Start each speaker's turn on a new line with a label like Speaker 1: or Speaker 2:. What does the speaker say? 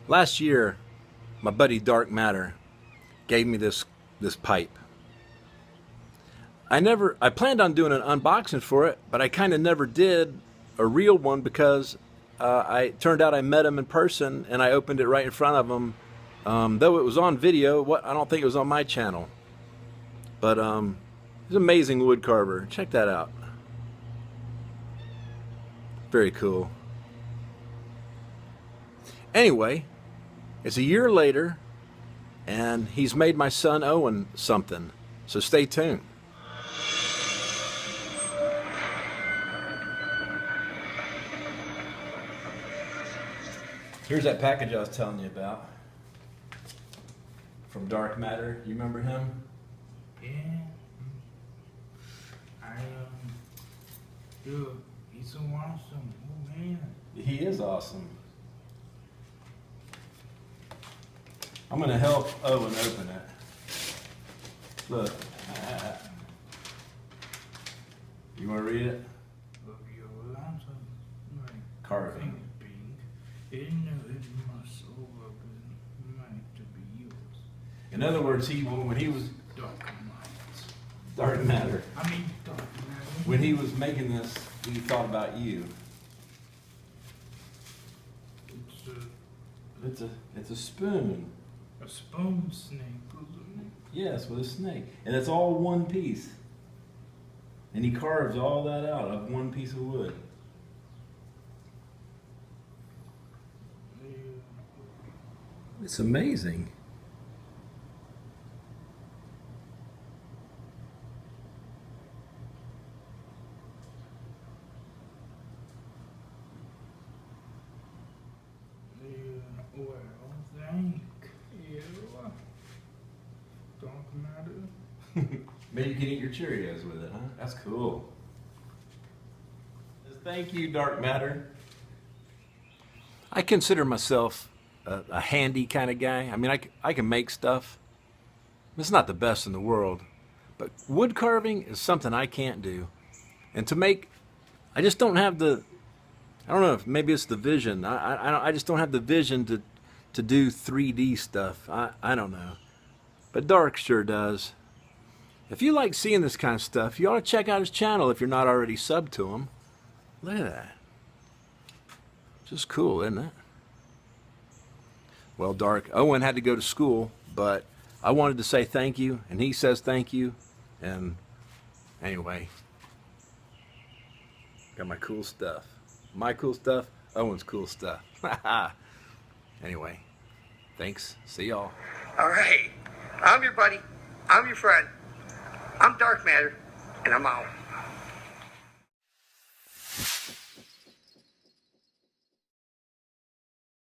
Speaker 1: Last year, my buddy Dark Matter gave me this pipe. I planned on doing an unboxing for it, but I kind of never did a real one because it turned out I met him in person and I opened it right in front of him. Though it was on video, I don't think it was on my channel. But he's an amazing wood carver. Check that out. Very cool. Anyway, it's a year later, and he's made my son Owen something. So stay tuned. Here's that package I was telling you about. From Dark Matter. You remember him?
Speaker 2: Yeah. Dude, he's so awesome. Oh man.
Speaker 1: He is awesome. I'm gonna help Owen open it. Look. You wanna read it? Carving. In other words, when he was Dark Matter. When he was making this, he thought about you. It's a spoon.
Speaker 2: A spoon snake.
Speaker 1: Yes, with a snake, and it's all one piece. And he carves all that out of one piece of wood. It's amazing.
Speaker 2: Well, thank you. Dark Matter.
Speaker 1: Maybe you can eat your Cheerios with it, huh? That's cool. Thank you, Dark Matter. I consider myself a handy kind of guy. I mean, I can make stuff. It's not the best in the world, but wood carving is something I can't do. And to make, I just don't have the, I don't know if maybe it's the vision. I just don't have the vision to do 3D stuff. I don't know. But Dark sure does. If you like seeing this kind of stuff, you ought to check out his channel if you're not already subbed to him. Look at that. Just cool, isn't it? Well, Dark, Owen had to go to school, but I wanted to say thank you, and he says thank you. And anyway, got my cool stuff. My cool stuff, Owen's cool stuff. Anyway, thanks. See y'all.
Speaker 3: All right. I'm your buddy. I'm your friend. I'm Dark Matter, and I'm out.